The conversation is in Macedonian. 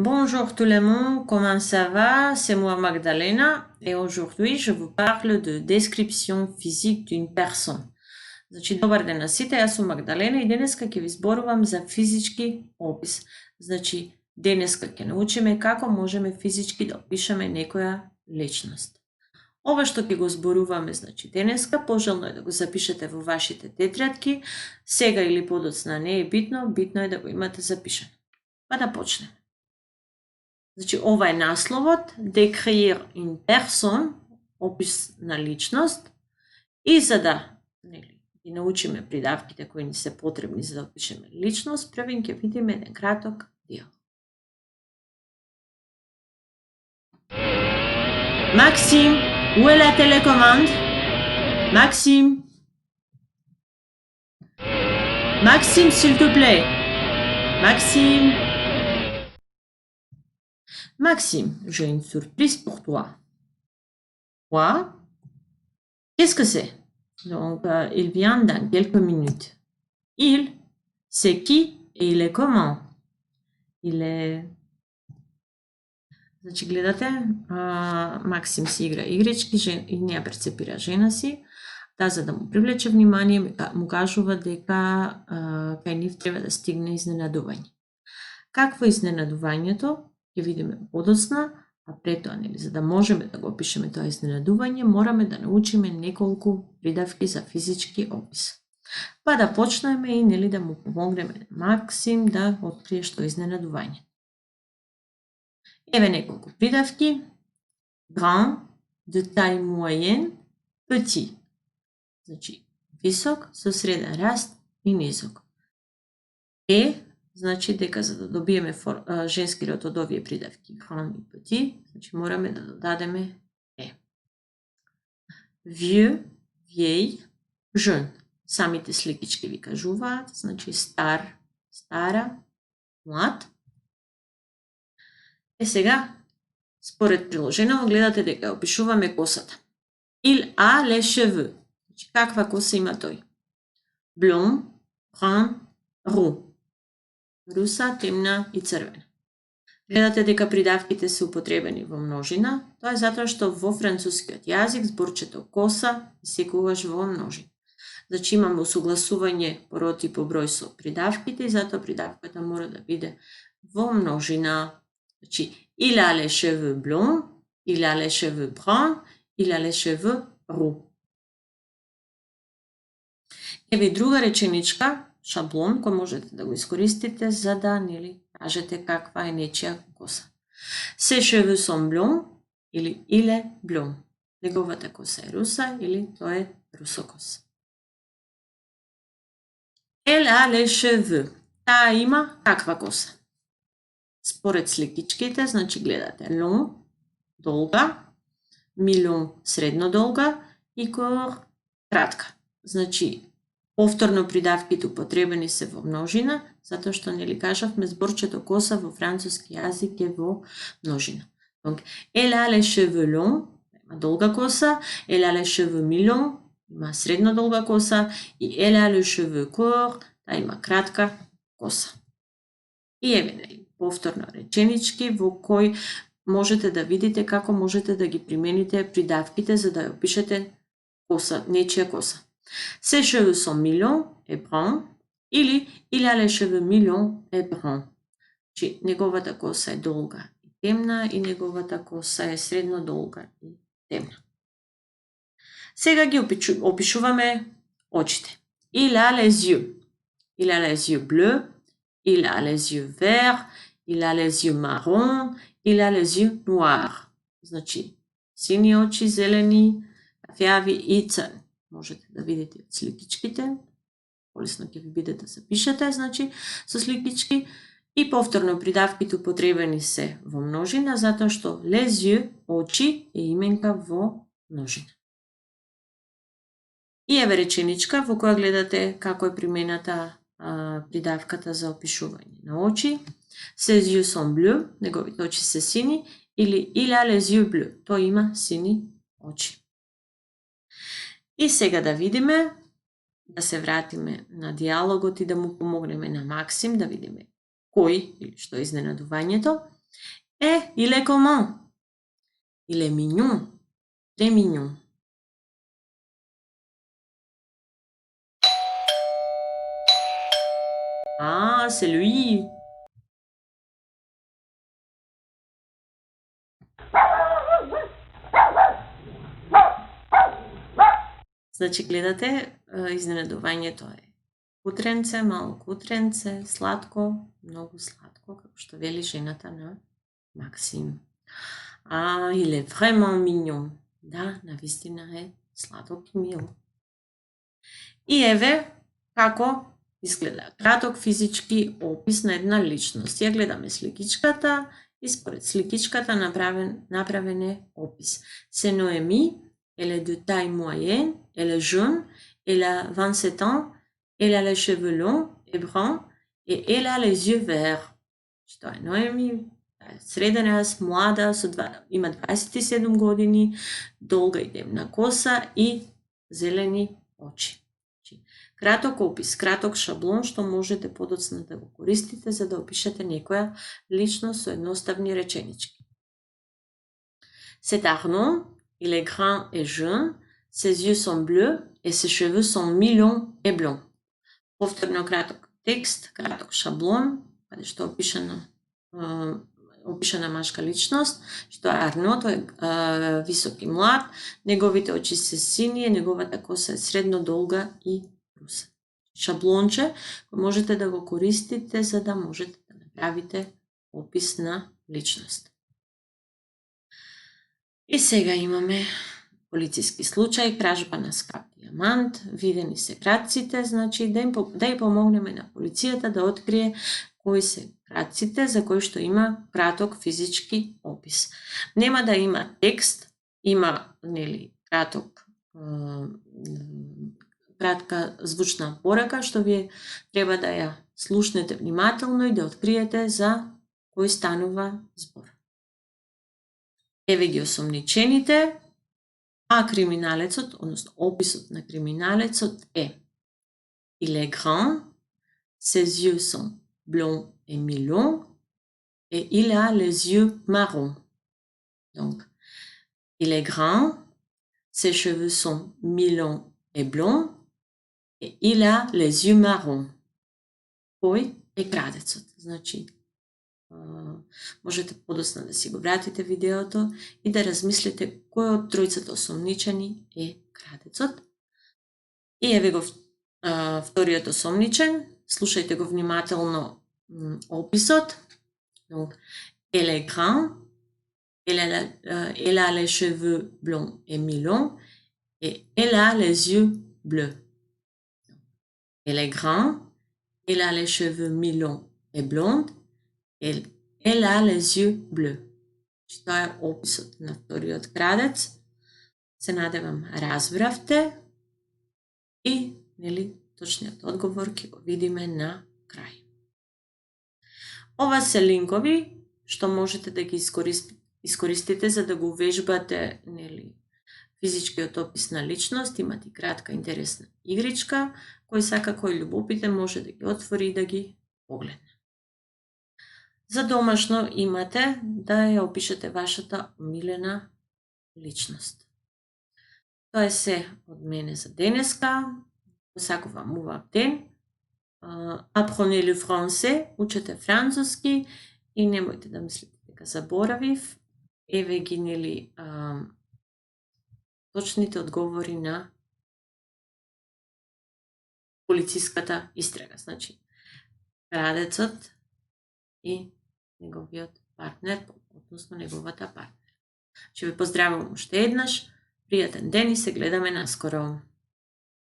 Bonjour tout le monde, comment ça va? C'est moi Magdalena et aujourd'hui je vous parle de description physique d'une personne. Значи, добар ден на сите, јас сум Магдалена и денеска ќе ви зборувам за физички опис. Значи, денеска ќе научиме како можеме физички да опишеме некоја личност. Ова што ќе го зборуваме, значи, денеска, пожелно е да го запишете во вашите тетрадки, сега или подоцна не е битно, битно е да го имате запишано. Па да почнеме. Значи, ова е насловот, Décrire une personne, опис на личност, и за да ги научиме придавките кои ни се потребни за да опишеме личност, првин ќе видиме еден краток диалог. Maxime, où est la télécommande? Maxime. Maxime, s'il te plaît. Maxime. Maxime, j'ai une surprise pour toi. Quoi? Qu'est-ce que c'est? Donc, il vient dans quelques minutes. Il, c'est qui et il est comment? Il est... Значи, гледате, Максим си игра игрички и не ја перцепира жена си, за да му привлече внимание, му кажува дека кај нив треба да стигне изненадување. Какво е изненадувањето? Ќе видиме подоцна, а пред тоа, за да можеме да го опишеме тоа изненадување, мораме да научиме неколку придавки за физички опис. Па да почнеме и да му помогнеме на Максим да открие што е изненадување. Еве неколку придавки. Grand, de taille moyenne, petit. Значи, висок, со среден раст и низок. Значи дека за да добиеме женски род од овие придавки grand и petit, значи мораме да додадеме е. Vieux, vieille, jeune. Самите сликички ви кажуваат, значи стар, стара, млад. Сега, според приложено, гледате дека опишуваме косата. Il a les cheveux. Значи, каква коса има тој? Blond, brun, roux. Руса, темна и црвена. Гледате дека придавките се употребени во множина, тоа е затоа што во францускиот јазик зборчето коса е секогаш во множина. Значи имаме усогласување по род и по број со придавките и затоа придавката мора да биде во множина. Значи, il a les cheveux blonds, il a les cheveux bruns, il a les cheveux roux. Еве друга реченичка, шаблон, кој можете да го искористите за да кажете каква е нечија коса. Ses cheveux sont blonds или il est blond. Неговата коса е руса или тој е русокос. Elle a les cheveux. Таа има каква коса? Според сликичките, значи гледате long, долга, mi-long, средно долга и court, кратка. Значи, повторно придавките употребени се во множина, затоа што кажавме зборчето коса во француски јазик е во множина. Donc, elle a les cheveux longs, има долга коса, elle a les cheveux mi-longs, има средно долга коса, и elle a les cheveux courts, таа има кратка коса. И еве, повторно реченички во кој можете да видите како можете да ги примените придавките за да ја опишете коса, нечија коса. Ses cheveux sont mi-longs et bruns, или il a les cheveux mi-longs et bruns. Значи, неговата коса е долга и темна и неговата коса е средно долга и темна. Сега ги опишуваме очите. Il a les yeux. Il a les yeux bleus, il a les yeux verts, il a les yeux marrons, il a les yeux noirs. Значи, сини очи, зелени, кафјави и црни. Можете да видите од сликичките. Полесно ќе ви биде да запишете, значи, со сликички. И повторно придавките употребени се во множина, затоа што les yeux, очи, е именка во множина. И еве реченичка во која гледате како е примената придавката за опишување на очи. Ses yeux sont bleus, неговите очи се сини, или il a les yeux bleus, тој има сини очи. И сега да видиме, да се вратиме на диалогот и да му помогнеме на Максим, да видиме кој или што е изненадувањето. Il est comment? Il est mignon. Très mignon. Ah, c'est lui. Значи, гледате, изненадувањето е кутренце, мало кутренце, сладко, многу сладко, како што вели жената на Максим. Il est vraiment mignon. Да, навистина е сладок и мил. И еве како изгледа краток физички опис на една личност. Ја гледаме сликичката и според сликичката направен е опис. C'est Noémie, elle est de taille moyenne, elle est jeune, elle a 27 ans, elle a les cheveux longs et bruns et elle a les yeux verts. Што е Ноеми? Среден раст, млада, има 27 години, долга и темна коса и зелени очи. Краток опис, краток шаблон што можете подоцна да го користите за да опишете некоја личност со едноставни реченички. C'est Arnaud, il est grand et jeune, ses yeux sont bleus et ses cheveux sont mi-longs et blonds. Повторно краток текст, краток шаблон, каде што опишана машка личност, што Арно, тој е висок и млад, неговите очи се сини, неговата коса е средно долга и руса. Шаблонче кој можете да го користите за да можете да направите опис на личност. И сега имаме полициски случај, кражба на скап дијамант, видени се кратците, значи да ја помогнеме на полицијата да открие кои се кратците за кои што има краток физички опис. Нема да има текст, има кратка звучна порака што вие треба да ја слушнете внимателно и да откриете за кој станува збор. Еве ги осомничените, а криминалецот, односно описот на криминалецот е: Il est grand, ses yeux sont blonds et mi-longs, et il a les yeux marrons. Donc, il est grand, ses cheveux sont mi-longs et blonds, et il a les yeux marrons. Кој е крадецот? Значи, можете подоцна да си го вратите видеото и да размислите кој од тројцата осомничени е крадецот. И еве го вториот осомничен, слушајте го внимателно описот. Donc, elle est grande, elle a les cheveux blonds et mi-longs, et elle a les yeux bleus. Elle est grande, elle a les cheveux mi-longs et blondes, elle a les yeux bleus. Тоа е описот на вториот крадец. Се надевам разбравте и точниот одговор ќе го видиме на крај. Ова се линкови што можете да ги искористите за да го вежбате физичкиот опис на личност. Имате кратка интересна игричка, кој сака, кој љубопитен може да ги отвори и да ги погледне. За домашно имате да ја опишете вашата омилена личност. Тоа е се од мене за денеска. Посакувам убав ден. Apprenez le français, учете француски и немојте да мислите дека заборавив. Еве ги точните одговори на полициската истрага. Значи, крадецот и неговиот партнер, односно неговата партнер. Ќе ве поздравувам уште еднаш. Пријатен ден и се гледаме наскоро.